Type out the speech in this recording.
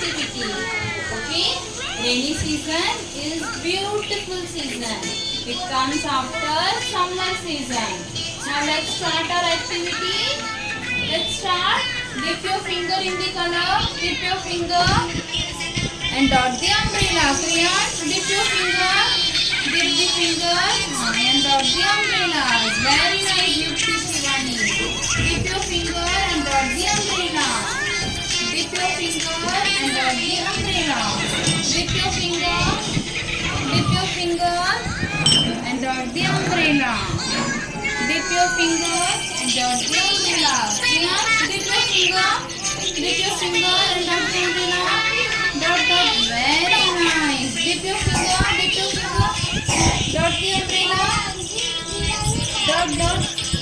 activity. Okay? Rainy season is beautiful season. It comes after summer season. Now let's start our activity. Let's start. Dip your finger in the color. Dip your finger and dot the umbrella. Crayons, dip your finger. Dip the finger and dot the umbrellas. Very nice, Yukti Shivani. Dip your finger and dot the umbrella. Dip your finger and dot the umbrella. Dip your finger. Dip your finger and dot the umbrella. Dip your finger and dot the umbrella. Crayons, dip your finger. Dip your finger and dot the umbrella. Dot dot. Very nice. Dip your finger. Dip your finger. Dot the umbrella. Dot dot.